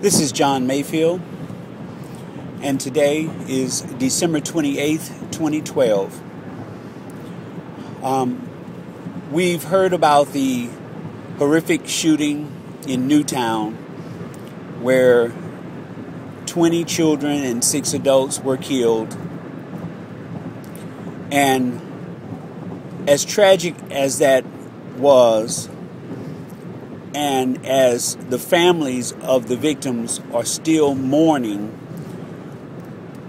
This is John Mayfield, and today is December 28th, 2012. We've heard about the horrific shooting in Newtown where 20 children and 6 adults were killed. And as tragic as that was, and as the families of the victims are still mourning,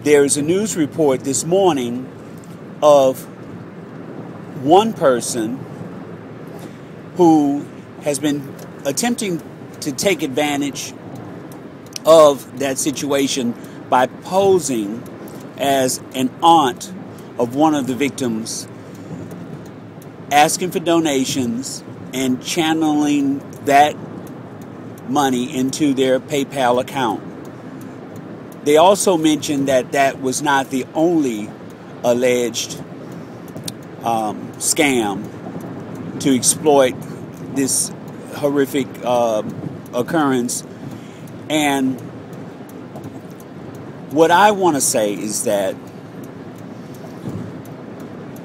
there's a news report this morning of one person who has been attempting to take advantage of that situation by posing as an aunt of one of the victims, asking for donations and channeling that money into their PayPal account. They also mentioned that that was not the only alleged scam to exploit this horrific occurrence. And what I want to say is that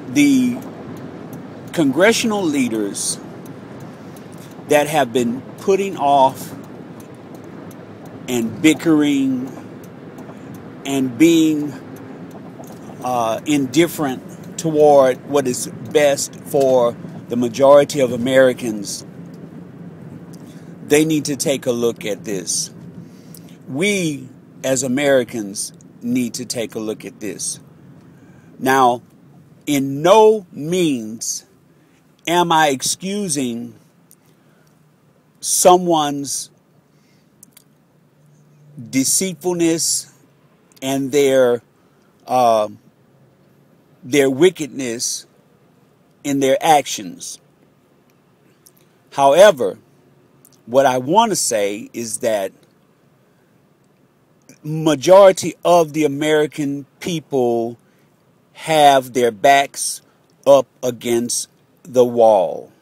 the congressional leaders that have been putting off and bickering and being indifferent toward what is best for the majority of Americans, they need to take a look at this. We, as Americans, need to take a look at this. Now, in no means am I excusing someone's deceitfulness and their wickedness in their actions. However, what I want to say is that majority of the American people have their backs up against the wall.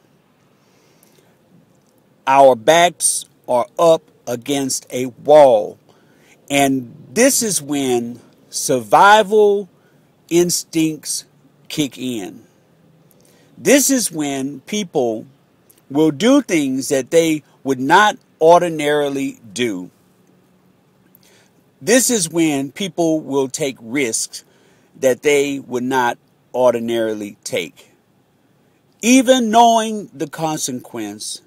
Our backs are up against a wall. And this is when survival instincts kick in. This is when people will do things that they would not ordinarily do. This is when people will take risks that they would not ordinarily take, even knowing the consequence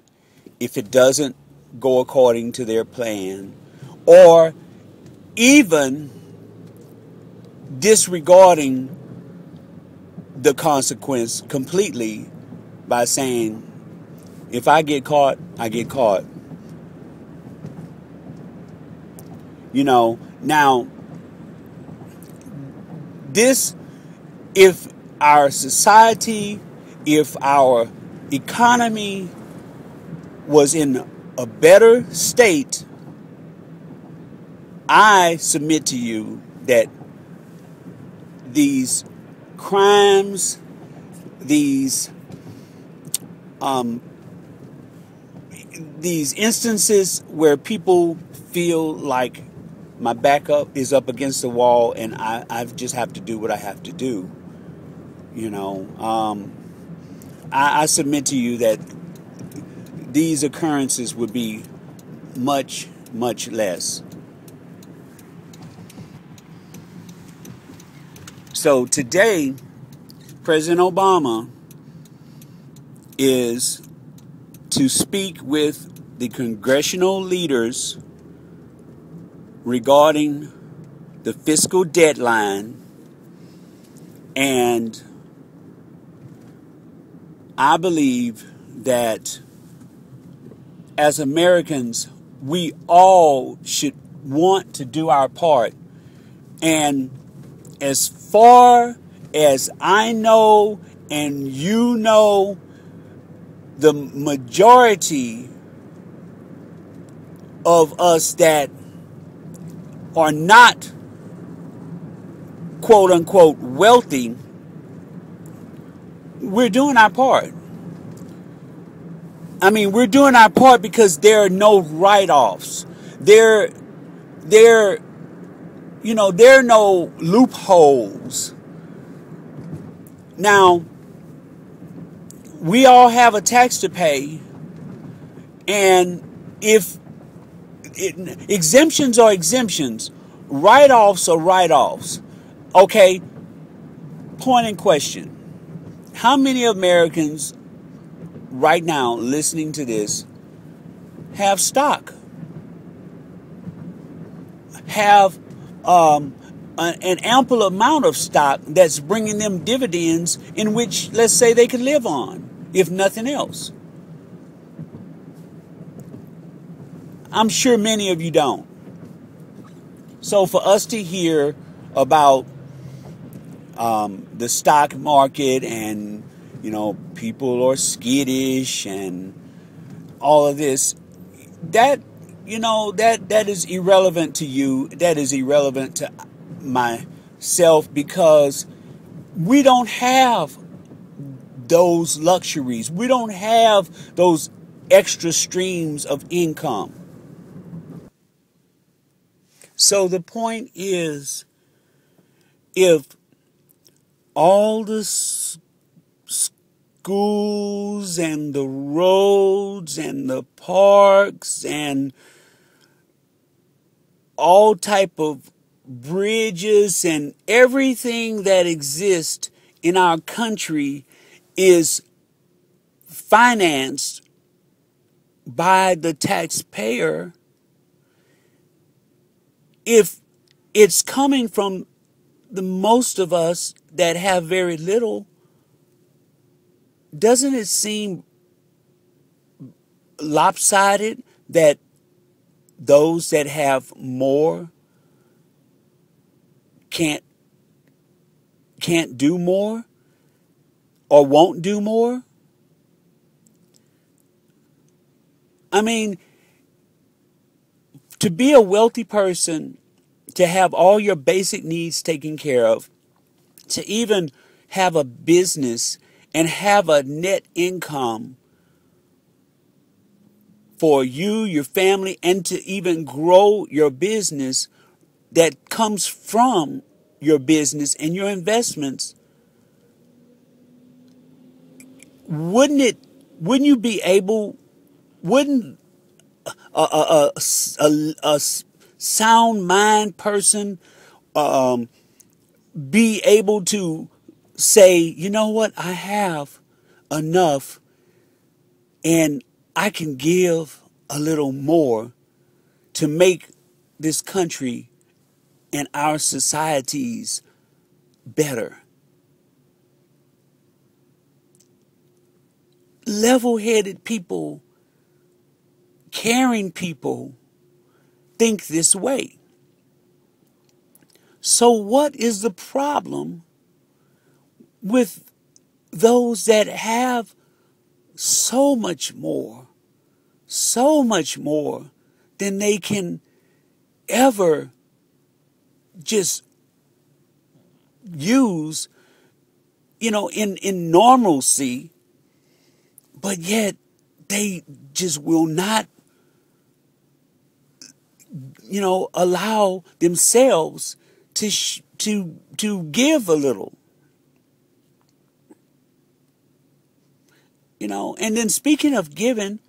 if it doesn't go according to their plan, or even disregarding the consequence completely by saying, if I get caught, I get caught. You know, now, this, if our society, if our economy was in a better state, I submit to you that these crimes, these instances where people feel like my backup is up against the wall and I just have to do what I have to do, you know, I submit to you that these occurrences would be much, much less. So today, President Obama is to speak with the congressional leaders regarding the fiscal deadline, and I believe that as Americans, we all should want to do our part. And as far as I know, and you know, the majority of us that are not quote unquote wealthy, we're doing our part. I mean, we're doing our part because there are no write-offs. There there, there are no loopholes. Now, we all have a tax to pay, and if exemptions are exemptions, write-offs are write-offs. Okay, point in question. How many Americans right now listening to this have stock? Have an ample amount of stock that's bringing them dividends in which, let's say, they can live on, if nothing else? I'm sure many of you don't. So for us to hear about the stock market and, people are skittish and all of this, that is irrelevant to you. That is irrelevant to myself, because we don't have those luxuries. We don't have those extra streams of income. So the point is, if all the schools and the roads and the parks and all type of bridges and everything that exists in our country is financed by the taxpayer, if it's coming from the most of us that have very little, doesn't it seem lopsided that those that have more can't do more or won't do more? I mean, to be a wealthy person, to have all your basic needs taken care of, to even have a business and have a net income for you, your family, and to even grow your business that comes from your business and your investments, wouldn't you be able, wouldn't a sound mind person be able to say, you know what, I have enough and I can give a little more to make this country and our societies better? Level-headed people, caring people think this way. So what is the problem with those that have so much more than they can ever just use, in normalcy, but yet they just will not, allow themselves to give a little, And then, speaking of giving,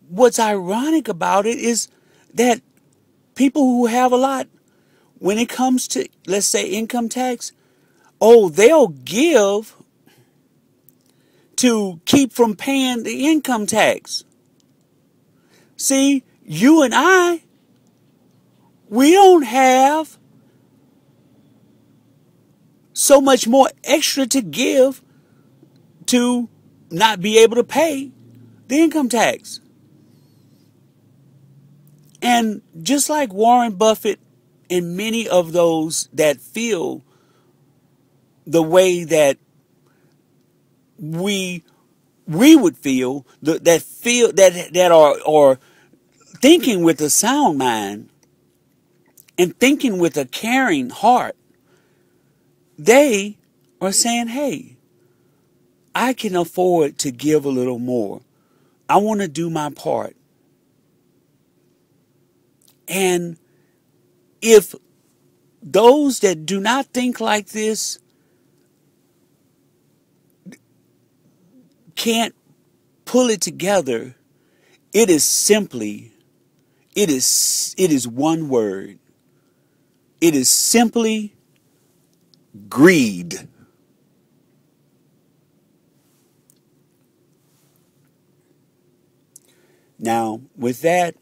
what's ironic about it is that people who have a lot, when it comes to, let's say, income tax, they'll give to keep from paying the income tax. See, you and I, we don't have so much more extra to give to not be able to pay the income tax. And just like Warren Buffett and many of those that feel the way that we would feel, that are thinking with a sound mind and thinking with a caring heart, they are saying, hey, I can afford to give a little more. I want to do my part. And if those that do not think like this can't pull it together, it is simply, it is one word. It is simply greed. Now, with that,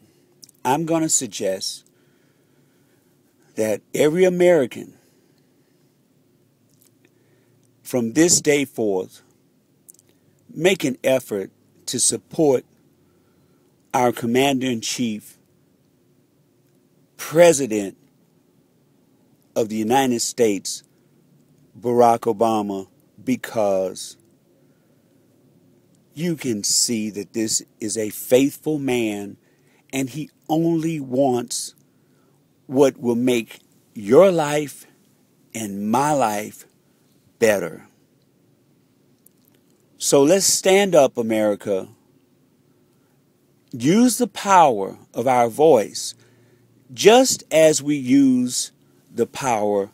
I'm going to suggest that every American from this day forth make an effort to support our Commander-in-Chief, President of the United States, Barack Obama, because you can see that this is a faithful man, and he only wants what will make your life and my life better. So let's stand up, America. Use the power of our voice, just as we use the power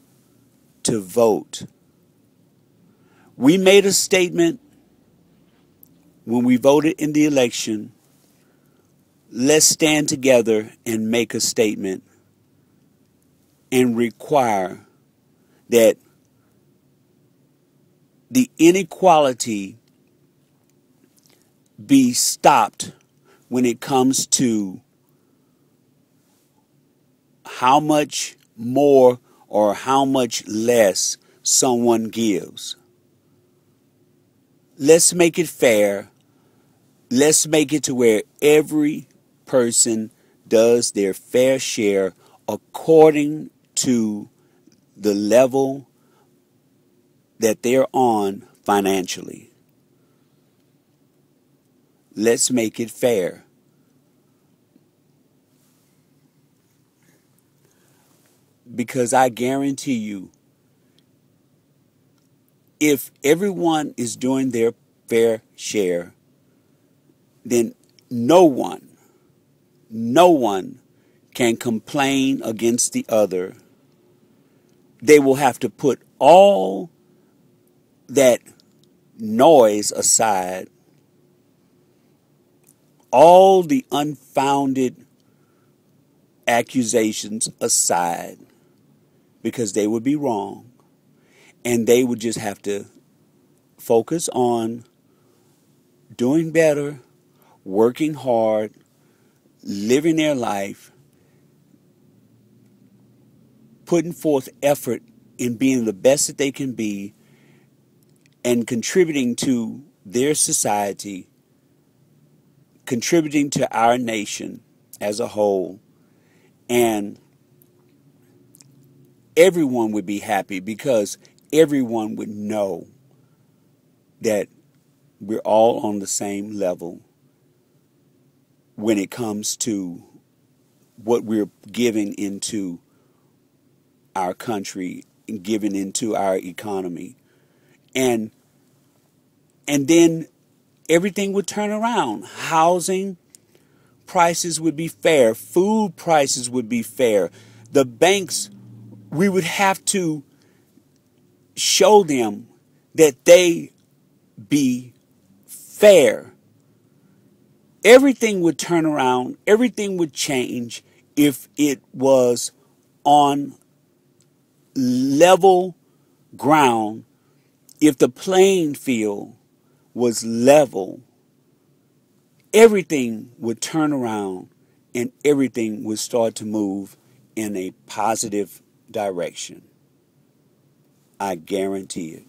to vote. We made a statement when we voted in the election. Let's stand together and make a statement and require that the inequality be stopped when it comes to how much more or how much less someone gives. Let's make it fair. Let's make it to where every person does their fair share according to the level that they're on financially. Let's make it fair. Because I guarantee you, if everyone is doing their fair share, then no one can complain against the other. They will have to put all that noise aside, all the unfounded accusations aside, because they would be wrong, and they would just have to focus on doing better, working hard, living their life, putting forth effort in being the best that they can be, and contributing to their society, contributing to our nation as a whole. And everyone would be happy, because everyone would know that we're all on the same level when it comes to what we're giving into our country and giving into our economy. And then everything would turn around. Housing prices would be fair. Food prices would be fair. The banks, we would have to show them that they be fair. Everything would turn around. Everything would change if it was on level ground. If the playing field was level, everything would turn around and everything would start to move in a positive direction. I guarantee it.